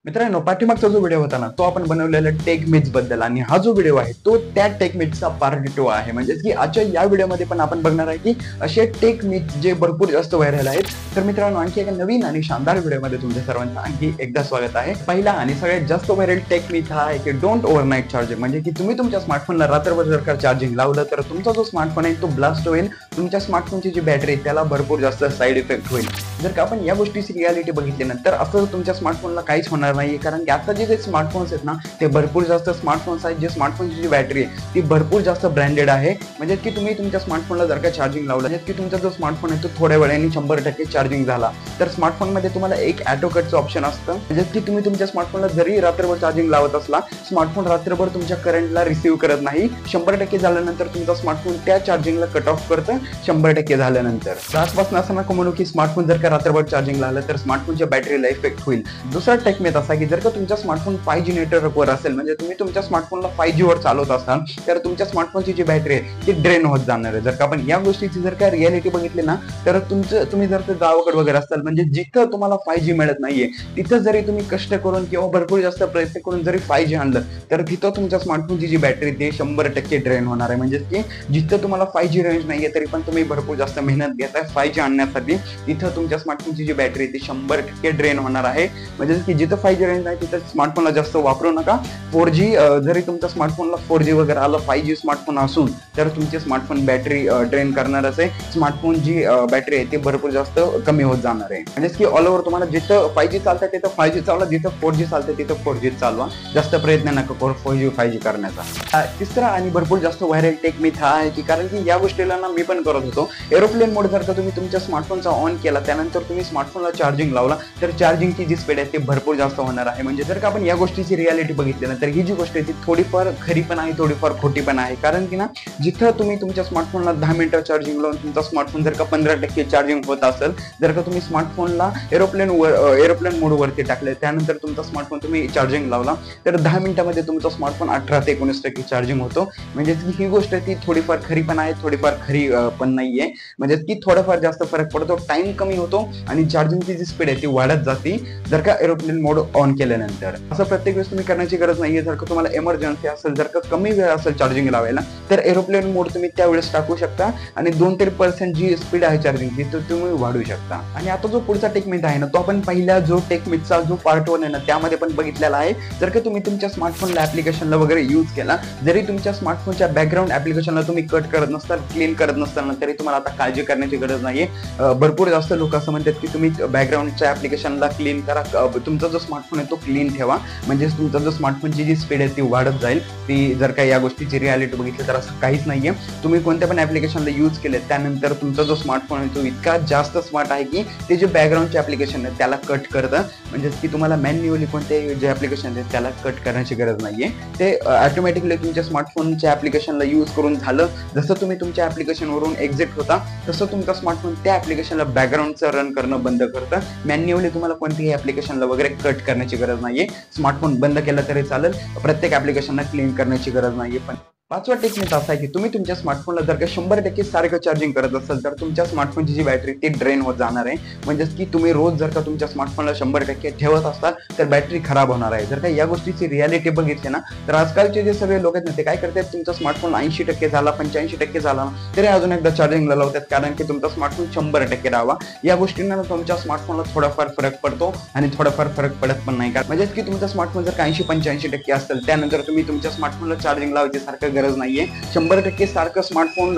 मित्रांनो, पाठीमागचा जो व्हिडिओ होता ना, तो आपण बनवलेला टेक मिथ्स बद्दल, आणि हा जो व्हिडिओ आहे तो त्या टेक मिथ्सचा पार्ट 2 आहे. म्हणजे की आजच्या या व्हिडिओमध्ये पण आपण बघणार आहे की असे टेक मिथ्स जे भरपूर जास्त व्हायरल आहेत. तर मित्रांनो, आणखी एका नवीन आणि शानदार व्हिडिओमध्ये तुमच्या सर्वांचं आणखी एकदा स्वागत आहे. पहिला आणि सगळ्यात जास्त व्हायरल टेक मिथ हा आहे की डोंट ओव्हरनाईट चार्जिंग. म्हणजे की तुम्ही तुमच्या स्मार्टफोनला रात्रभर जर का चार्जिंग लावलं तर तुमचा जो स्मार्टफोन आहे तो ब्लास्ट होईल. तुमच्या स्मार्टफोनची जी बॅटरी आहे त्याला भरपूर जास्त साईड इफेक्ट होईल. जर का आपण या गोष्टीची रियालिटी बघितली ना, तर असं तुमच्या स्मार्टफोनला काहीच होणार नाही. कारण की आता जे स्मार्टफोन्स आहेत ना, ते भरपूर जास्त स्मार्टफोन्स आहेत जे स्मार्टफोनची जी बॅटरी आहे ती भरपूर जास्त ब्रँडेड आहे. म्हणजे की तुम्ही तुमच्या स्मार्टफोनला जर का चार्जिंग लावलं, की तुमचा जो स्मार्टफोन आहे तो थोड्या वेळाने 100% चार्जिंग झाला, तर स्मार्टफोनमध्ये तुम्हाला एक ऑटो कटचं ऑप्शन असतं. म्हणजे की तुम्ही तुमच्या स्मार्टफोनला जरी रात्रभर चार्जिंग लावत असला, स्मार्टफोन रात्रभर तुमच्या करंटला रिसीव्ह करत नाही. 100% झाल्यानंतर तुमचा स्मार्टफोन त्या चार्जिंगला कट ऑफ करतं 100% झाल्यानंतर. आसपासून असं नको म्हणू की स्मार्टफोन जर का रात्रभर चार्जिंग लावलं तर स्मार्टफोनच्या बॅटरीला इफेक्ट होईल. दुसरा टेक मिथ असा की जर का तुमचा स्मार्टफोन 5G नेटवर्कवर असेल, म्हणजे तुम्ही तुमच्या स्मार्टफोनला 5G वर चालवत असाल, तर तुमच्या स्मार्टफोनची जी बॅटरी आहे ती ड्रेन होत जाणार आहे. जर का आपण या गोष्टीची जर का रियालिटी बघितली ना, तर तुम्ही जर गावाकडे वगैरे असाल, म्हणजे जिथं तुम्हाला 5G मिळत नाहीये, तिथं जरी तुम्ही कष्ट करून किंवा भरपूर जास्त प्रयत्न करून जरी 5G आणलं, तर तिथं तुमच्या स्मार्टफोनची जी बॅटरी ती 100% ड्रेन होणार आहे. म्हणजे की जिथं तुम्हाला 5G रेंज नाहीये तरी पण तुम्ही भरपूर जास्त मेहनत घेताय 5G आणण्यासाठी, तिथं तुमच्या स्मार्टफोनची जी बॅटरी ती 100% ड्रेन होणार आहे. म्हणजे की जिथं 5G रेंज नाही तिथं स्मार्टफोनला जास्त वापरू नका. 4G जरी तुमच्या स्मार्टफोनला 4G वगैरे आलं, 5G स्मार्टफोन असून तर तुमचे स्मार्टफोन बॅटरी ड्रेन करणारच आहे. स्मार्टफोन जी बॅटरी आहे ती भरपूर जास्त कमी होत जाणार आहे. म्हणजे की ऑल ओव्हर तुम्हाला जिथं 5G चालतंय तिथं 5G चालवा, जिथं 4G चालतंय तिथं 4G चालवा. जास्त प्रयत्न नका करू 4G 5G करण्याचा. तिसरा आणि भरपूर जास्त व्हायरल टेक मिथ हा आहे की, कारण की या गोष्टीला ना मी पण करत होतो, एरोप्लेन मोड जर का तुम्ही तुमच्या स्मार्टफोनचा ऑन केला, त्यानंतर तुम्ही स्मार्टफोनला चार्जिंग लावला, तर चार्जिंगची जी स्पीड आहे ती भरपूर जास्त होणार आहे. म्हणजे जर का आपण या गोष्टीची रियालिटी बघितली ना, तर ही जी गोष्ट आहे ती थोडीफार खरी पण आहे, थोडीफार खोटी पण आहे. कारण की ना, जिथं तुम्ही तुमच्या स्मार्टफोनला 10 मिनिटं चार्जिंग लावून तुमचा स्मार्टफोन जर का 15% चार्जिंग होत असेल, जर का तुम्ही स्मार्टफोनला एरोप्लेन मोडवरती टाकले, त्यानंतर तुमचा स्मार्टफोन तुम्ही चार्जिंग लावला, तर 10 मिनिटांमध्ये तुमचा स्मार्टफोन 18 ते 19% चार्जिंग होतो. म्हणजे ही गोष्ट ती थोडीफार खरी पण आहे, थोडीफार खरी पण नाहीये. म्हणजे की थोडाफार जास्त फरक पडतो, टाइम कमी होतो आणि चार्जिंगची जी स्पीड आहे ती वाढत जाते जर का एरोप्लेन मोड ऑन केल्यानंतर. असं प्रत्येक वेळेस तुम्ही करण्याची गरज नाहीये. जर का तुम्हाला इमर्जन्सी असेल, जर का कमी वेळ असेल चार्जिंग लावायला, तर एरोप्लेन मोड तुम्ही त्यावेळेस टाकू शकता आणि 2-3% जी स्पीड आहे चार्जिंगची ती तुम्ही वाढवू शकता. आणि आता जो पुढचा टेक मिथ आहे ना, तो आपण पहिल्या जो टेक मिथचा जो पार्ट 1 आहे ना, त्यामध्ये पण बघितलेला आहे. जर का तुम्ही तुमच्या स्मार्टफोनला ऍप्लिकेशनला वगैरे यूज केला, जरी तुमच्या स्मार्टफोनच्या बॅकग्राऊंड ऍप्लिकेशनला तुम्ही कट करत नसताल, क्लीन करत नसताना, तरी तुम्हाला आता काळजी करण्याची गरज नाहीये. भरपूर जास्त लोक असं म्हणतात की तुम्ही बॅकग्राऊंडच्या ऍप्लिकेशनला क्लीन करा, तुमचा जो स्मार्टफोन आहे तो क्लीन ठेवा, म्हणजे तुमचा जो स्मार्टफोनची जी स्पीड आहे ती वाढत जाईल. ती जर का या गोष्टीची रियालिटी बघितली तर असं काहीच नाहीये. तुम्ही कोणत्या पण ऍप्लिकेशनला यूज केले, त्यानंतर तुमचा जो स्मार्टफोन आहे तो इतका जास्त स्मार्ट आहे की ते जे बॅकग्राऊंडचे ऍप्लिकेशन आहे त्याला कट करतं. म्हणजे की तुम्हाला मॅन्युअली कोणते जे ऍप्लिकेशन आहे त्याला कट करण्याची गरज नाहीये. ते ऑटोमॅटिकली तुमच्या स्मार्टफोनच्या ऍप्लिकेशनला यूज करून झालं. जसं तुम्ही तुमच्या ऍप्लिकेशनवरून एक्झिट होता, तसं तुमचा स्मार्टफोन त्या ऍप्लिकेशनला बॅकग्राऊंडचं रन करणं बंद करतं. मॅन्युअली तुम्हाला कोणत्याही ऍप्लिकेशनला वगैरे कट करण्याची गरज नाहीये. स्मार्टफोन बंद केला तरी चालेल, प्रत्येक ऍप्लिकेशनला क्लीन करण्याची गरज नाहीये. पण पाचवा टेक मिथ असा आहे की तुम्ही तुमच्या स्मार्टफोनला जर का 100% सारखं चार्जिंग करत असाल, तर तुमच्या स्मार्टफोनची जी बॅटरी ती ड्रेन होत जाणार आहे. म्हणजे की तुम्ही रोज जर का तुमच्या स्मार्टफोनला 100% ठेवत असाल, तर बॅटरी खराब होणार आहे. जर का या गोष्टीची रियालिटी बघितली ना, तर आजकालचे जे सगळे लोक आहेत ना, ते काय करतात, तुमचा स्मार्टफोन 80% झाला, 85% झाला, तरी अजून एकदा चार्जिंगला लावतात, कारण की तुमचा स्मार्टफोन 100% राहावा. या गोष्टींना तुमच्या स्मार्टफोनला थोडाफार फरक पडतो आणि थोडाफार फरक पडत पण नाही. म्हणजे की तुमचा स्मार्टफोन जर का 80-85% असेल, त्यानंतर तुम्ही तुमच्या स्मार्टफोनला चार्जिंग लावायची सारखं गरज नाहीये. 100% सारखं स्मार्टफोन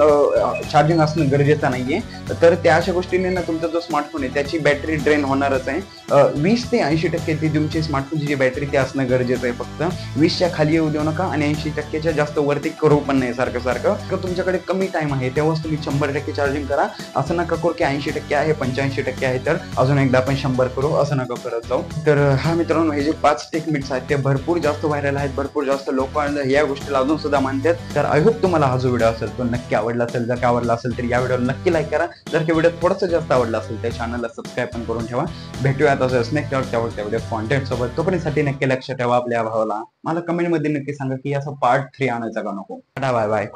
चार्जिंग असणं गरजेचं नाहीये. तर त्या अशा गोष्टीने ना तुमचा जो स्मार्टफोन आहे त्याची बॅटरी ड्रेन होणारच आहे. 20 ते 80% ती तुमची स्मार्टफोनची जी बॅटरी ती असणं गरजेचं आहे. फक्त 20च्या खाली येऊ देऊ नका आणि 80%च्या जास्त वरती करू पण नाही सारखं. तुमच्याकडे कमी टाइम आहे तेव्हाच तुम्ही 100% चार्जिंग करा. असं नका करू की 80% आहे, 85% आहे, तर अजून एकदा आपण 100 करू, असं नका करत जाऊ. तर हा मित्रांनो, हे जे 5 टेक मिथ्स आहेत ते भरपूर जास्त व्हायरल आहेत. भरपूर जास्त लोक या गोष्टीला अजून सुद्धा मानतात. तर आय होप तुम्हाला हा जो व्हिडिओ असेल तो नक्की आवडला असेल. जर का आवडला असेल तर या व्हिडिओला नक्की लाईक करा. जर का व्हिडिओ थोडासा जास्त आवडला असेल त्या चॅनलला सबस्क्राईब पण करून ठेवा. भेटूया आता नेक्स्ट व्हिडिओ कॉन्टेंट सोबत. तोपर्यंतसाठी नक्की लक्ष ठेवा आपल्या भावाला. मला कमेंट मध्ये नक्की सांगा की याचा पार्ट 3 आणायचा का नको. Bye bye.